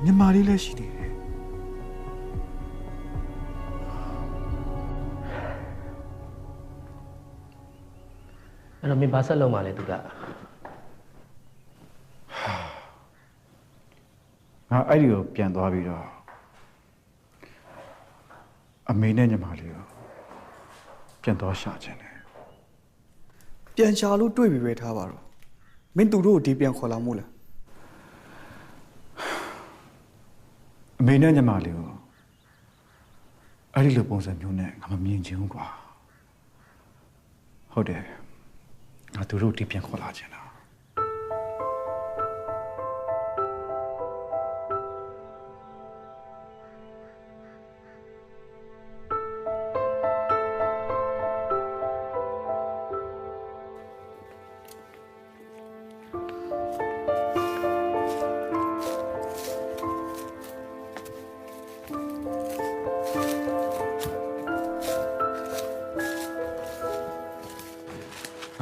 မြန်မာလေးလည်းရှိနေတယ်အဲ့တော့မင်းဘာဆက်လုပ်မှလဲသူကငါအဲ့ဒီကိုပြန်သွားပြီးတော့အမေနဲ့ညီမလေးကိုပြန်သွားရှာခြင်းတယ်ပြန်ရှာလို့တွေ့ပြီပဲထားပါတော့မင်းသူတို့ကိုဒီပြန်ခေါ်လာမို့လားအမေနဲ့ညီမလေးကိုအဲ့ဒီလိုပုံစံမျိုးနဲ့ငါမမြင်ချင်ဘူးကွာဟုတ်တယ်ငါသူတို့ဒီပြန်ခေါ်လာခြင်းလား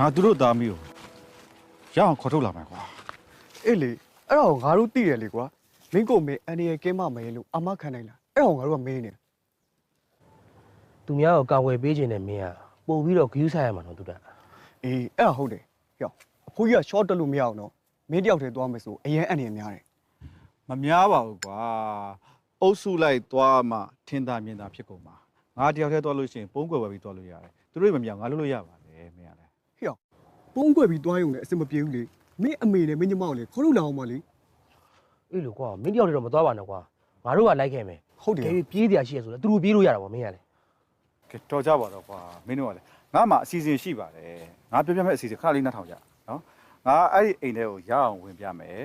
ငါသူတို့သားမီးကိုရအောင်ခေါ်ထုတ်လာမယ်ကွာအေးလေအဲ့ဒါကိုငါတို့သိတယ်လေကွာမင်းကိုမေအန်ဒီရဲ့ကင်းမမဲလို့အမခံနိုင်လားအဲ့ဒါကိုငါတို့ကမေးနေတယ်သူများကိုကာဝယ်ပေးခြင်းနဲ့မင်းကပို့ပြီးတော့ဂယူးဆိုင်ရမှာနော်သူကအေးအဲ့ဒါဟုတ်တယ်ဟေ့အဖိုးကြီးက short တက်လို့မရအောင်နော်မင်းတယောက်တည်းသွားမယ်ဆိုအရင်အန်ဒီများတယ်မများပါဘူးကွာအုပ်စုလိုက်သွားမှထင်သာမြင်သာဖြစ်ကုန်ပါငါတယောက်တည်းသွားလို့ရှိရင်ပုံးကွယ်ဝယ်ပြီးသွားလို့ရတယ်သူတို့မမြောင်ငါလုပ်လို့ရပါတယ်မင်းရတယ်ပုံးကွက်ပြီးသွားရုံနဲ့အဆင်မပြေဘူးလေမင်းအမေနဲ့မင်းညီမကိုလေခေါ်လို့လာအောင်ပါလေအေးလို့ကွာမင်းတယောက်တည်းတော့မသွားပါနဲ့ကွာငါတို့ကလိုက်ခဲ့မယ်ဟုတ်တယ်ပြေးတရားရှိရဆိုလဲသူတို့ပြေးလို့ရတာပေါ့မင်းကလေကဲတော်ကြပါတော့ကွာမင်းတို့ကလည်းငါမှအစီအစဉ်ရှိပါတယ်ငါပြောပြမဲ့အစီအစဉ်ခါလေးနှထောင်ကြနော်ငါအဲ့ဒီအိမ်ထဲကိုရအောင်ဝင်ပြမယ်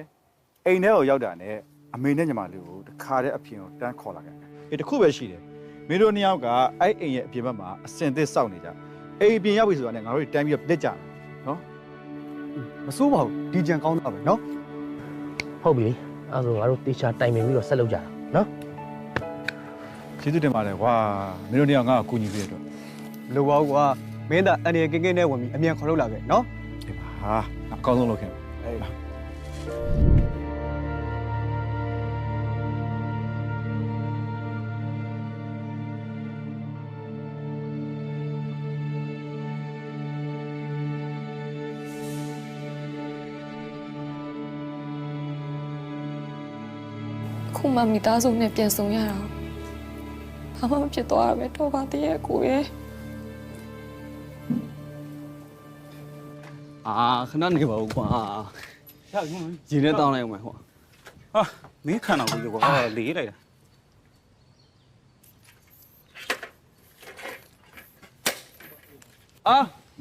အိမ်ထဲကိုရောက်တာနဲ့အမေနဲ့ညီမလေးကိုတခါတည်းအပြင်ကိုတန်းခေါ်လာခဲ့အေးတခုပဲရှိတယ်မင်းတို့နှစ်ယောက်ကအဲ့အိမ်ရဲ့အပြင်ဘက်မှာအစင်သစ်စောင့်နေကြအိမ်အပြင်ရောက်ပြီဆိုတာနဲ့ငါတို့တန်းပြီးတော့လက်ကြတယ်နော်မစိုးပါဘူးဒီကြံကောင်းတာပဲနော်ဟုတ်ပြီအဲ့ဒါဆိုငါတို့တေချာတိုင်ပင်ပြီးတော့ဆက်လုပ်ကြတာနော်ကျေးဇူးတင်ပါတယ်ကွာမင်းတို့နှစ်ယောက်ငါ့ကိုကူညီပေးတဲ့အတွက်လိုပါဘူးကွာမင်းသားအန်ဒီရဲ့ကင်းကင်းနဲ့ဝင်ပြီးအမြန်ခေါ်လို့လာခဲ့နော်အေးပါအကောင်းဆုံးလုပ်ခဲ့အေးခုမှမိသားစုနဲ့ပြန်ဆုံရတာဘာမှမဖြစ်သွားရပဲတော့ပါတည်းရဲ့ကိုရဲ့ခဏနေပါဦးကွာရေနဲ့တောင်းလိုက်အောင်မယ်ဟောဟာမင်းခံတော့ဘူးကွာလေးလိုက်တာ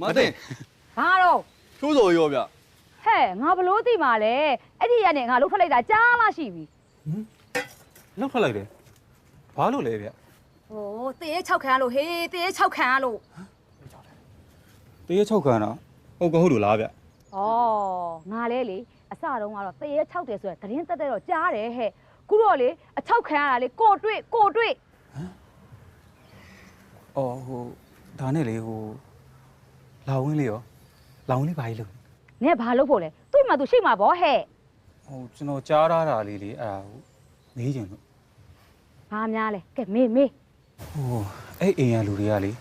မသိဘာတော့ချိုးစော်ရောဗျဟဲ့ငါဘလို့သိမှာလဲအဲ့ဒီကနေငါလှုပ်ထွက်လိုက်တာကြားမှရှိပြီလှုပ်ထွက်လိုက်တယ်ဘာလို့လဲဗျဟိုတေးရဲ6ခန်းလို့ဟေးတေးရဲ6ခန်းလို့တေးရဲ6ခန်းတော့ဟုတ်ကဟုတ်လို့လားဗျဩငါလဲလေအစတုန်းကတော့တေးရဲ6တယ်ဆိုရယ်သတင်းတက်တဲ့တော့ကြားတယ်ဟဲ့ခုတော့လေအ6ခန်းရတာလေကိုတွေ့ဟမ်ဟိုဒါနဲ့လေဟိုလာဝင်းလေးရောလာဝင်းလေးဘာကြီးလို့နင်ဘာလုပ်ဖို့လဲတွေ့မှသူရှိမှာဗောဟဲ့ဟိုကျွန်တော်ကြားထားတာလေးလေအဲ့ဒါမေးချင်လို့ဘာများလဲကဲမေးဟိုအဲ့အိမ်ရလူတွေကလေ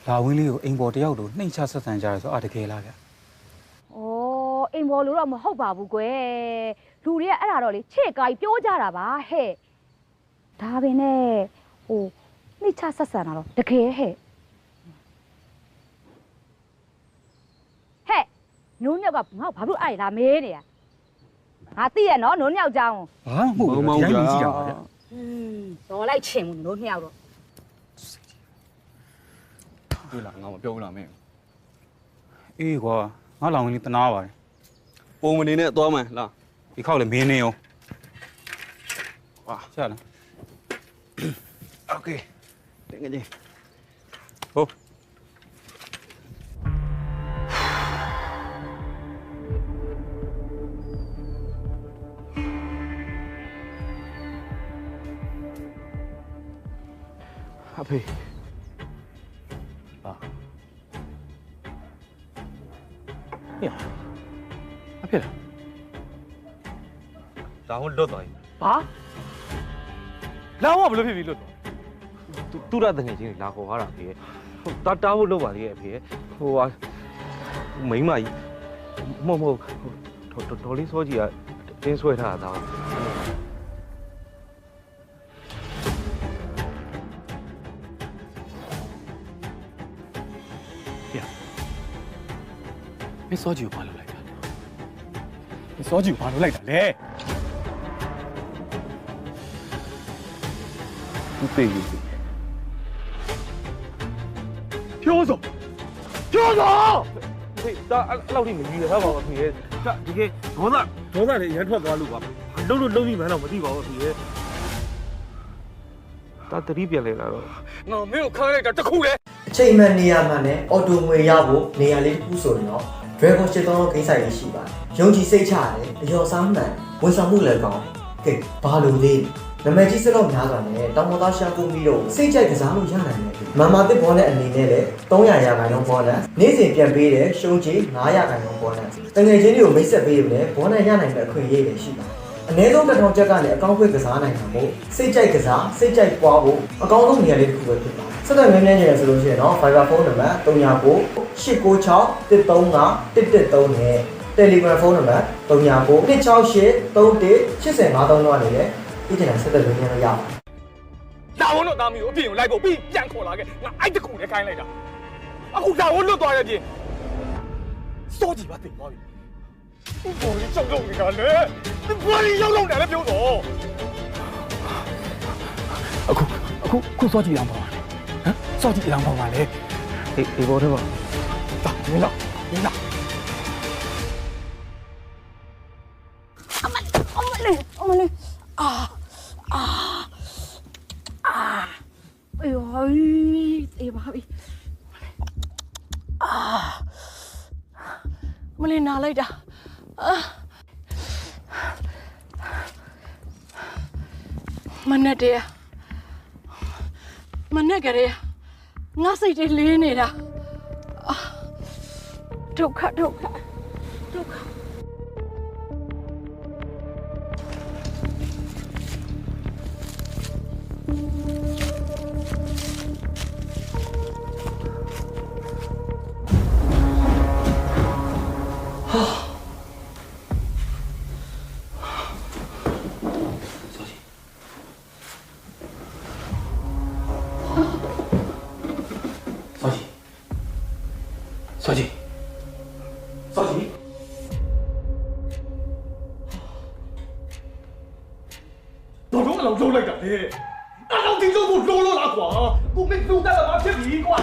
လာဝင်းလေးကိုအိမ်ပေါ်တယောက်တို့နှိမ့်ချဆက်ဆံကြရဲဆိုတကယ်လားဗျဩအိမ်ပေါ်လို့တော့မဟုတ်ပါဘူးကွယ်လူတွေကအဲ့ဒါတော့လေချေကာကြီးပြောကြတာပါဟဲ့ဒါပင်နဲ့ဟိုနှိမ့်ချဆက်ဆံတာတော့တကယ်ဟဲ့နိုးမြောက်ကငါ့ဘာလို့အဲ့ဒါမေးနေရငါသိရနော်နိုးမြောက်ကြောင်းဘာမှမဟုတ်ဘူးရိုင်းကြည့်တာပါဗျတော်လိုက်ချင်ဘူးနိုးမြောက်တော့တွေ့လားငါမပြောဘူးလားမင်းအေးကွာငါလောင်ဝင်လေးတနာပါတယ်ပုံမနေနဲ့သွားမယ်လားဒီခေါက်လေမင်းနေရောဝါချလာโอเคတင်ကြည့်ဟုတ်အဖေဟာအဖေလားဒါဟုတ်တော့တော် ဘာလောင်းကဘယ်လိုဖြစ်ပြီလို့ သူရတငယ်ချင်းလာခေါ်ရတာဖေတားဖို့လုပ်ပါလေဖေဟိုဟာမိန်းမကြီးမဟုတ်ဒေါ်လေးစောကြီးကတင်းဆွဲထားတာ မင်းစောကြီးကိုဘာလုပ်လိုက်တာလဲမင်းစောကြီးကိုဘာလုပ်လိုက်တာလဲ သူသိပြီ ဖြိုးစောဖေတာအဲ့လောက်ထိမကြီးရတော့ပါဘူးဖေဒီကဒေါသလေးရမ်းထွက်သွားလို့ပါလုံးမိမှန်းတော့မသိပါဘူးဖေတာတတိပြန်လဲလာတော့ ငါမင်းကိုခါလိုက်တာတခုလေ အချိန်မှန်နေရာမှန်နဲ့အော်တိုငွေရဖို့နေရာလေးတစ်ခုဆိုရင်တော့ Dragon 73ဂိမ်းဆိုင်လေးရှိပါတယ်။ယုံကြည်စိတ်ချရတယ်အယောစားမှန်ဝန်ဆောင်မှုလည်းကောင်းတယ်။ကဲဘာလို့လဲနမကြီးစလောက်များစွာနဲ့တောင်ပေါ်သားရှာကူမီတို့စိတ်ကြိုက်ကစားလို့ရနိုင်တယ်။မမတစ်ဘောနဲ့အနေနဲ့လည်း300ရာခိုင်နှုန်းဘောနဲ့နေ့စဉ်ပြန်ပေးတဲ့ရှုံးချေ900ရာခိုင်နှုန်းဘောနဲ့တငယ်ချင်းတွေကိုမိတ်ဆက်ပေးရုံနဲ့ဘောနဲ့ရနိုင်တဲ့အခွင့်အရေးတွေရှိပါတယ်။အနည်းဆုံးတစ်ထောင်ချက်ကနေအကောင့်ဖွင့်ကစားနိုင်တာမို့စိတ်ကြိုက်ကစားစိတ်ကြိုက်ပွားဖို့အကောင့်ဆုံးနေရာလေးတစ်ခုပဲဖြစ်ပါတယ်။ဆက်သွယ်မြဲမြဲနေရဆိုလို့ရှိရင်တော့ Viber ဖုန်းနံပါတ်396 896 135 113နဲ့ Telegram ဖုန်းနံပါတ်396 268 31 8553တို့အနေနဲ့ဒီကျန်တဲ့ဆက်သွယ်လို့ရအောင် လာဝန်းတို့သားမီးကိုအပြင်ကိုလိုက်ဖို့ပြီးပြန်ခေါ်လာခဲ့ငါအဲ့တခုနဲ့ခိုင်းလိုက်တာအခုလာဝန်းလွတ်သွားတဲ့ပြင်စောကြီးပါတင်သွားပြီဘောကြီးကြောက်လို့နေတာလေဘောကြီးရောက်လို့တယ်လေပြောတော့အခုစောကြီးအောင်ပါဟမ်စောကြီးအောင်ပါလေ ဒီဘောထဲပါ တာမင်းလာအမလေးအာအေးဟိုအေးပါပြီမလေးနာလိုက်တာမနဲ့တည်းမနဲ့ကြရဲငါစိတ်တွေလေးနေတာဒုက္ခစောကြီးဘာလို့အလောင်းလုံးလိုက်တာလဲအလောင်းဒီလိုကိုလုံးလို့လားကွာကိုမင်းလူတက်လာဖြစ်ပြီကွာ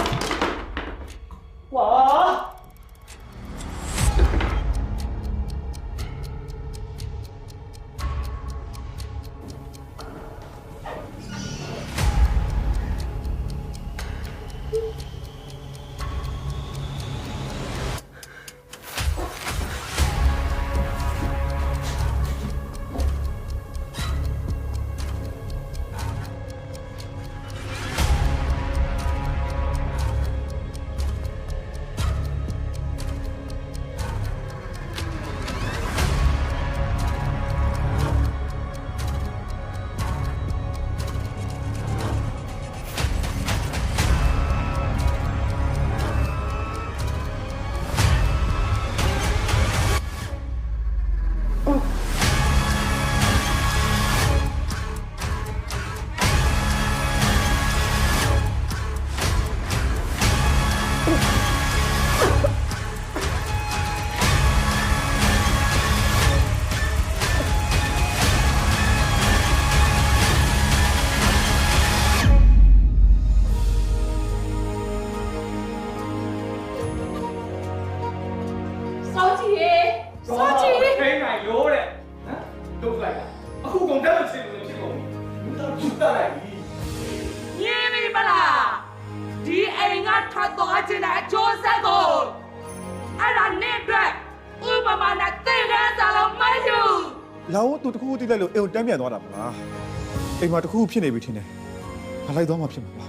ထိန်းနိုင်လို့တဲ့ဟမ်ဒုက္ခလိုက်အခုကုန်တက်လို့ဖြစ်လို့ဖြစ်ကုန်ပြီတော့သူတက်လိုက်ပြီ မြင်ပြီမလားဒီအိမ်ကထွက်သွားခြင်းတဲ့အကျိုးဆက်ကိုအဲ့ဒါနဲ့အတွက်ဥပမာနဲ့သင်ခန်းစာလုံးမယူ လာဝသူတခုခုတိလိုက်လို့အိမ်ကိုတန်းပြန်သွားတာမလားအိမ်မှာတခုခုဖြစ်နေပြီထင်တယ်ခါလိုက်သွားမှဖြစ်မှာပါ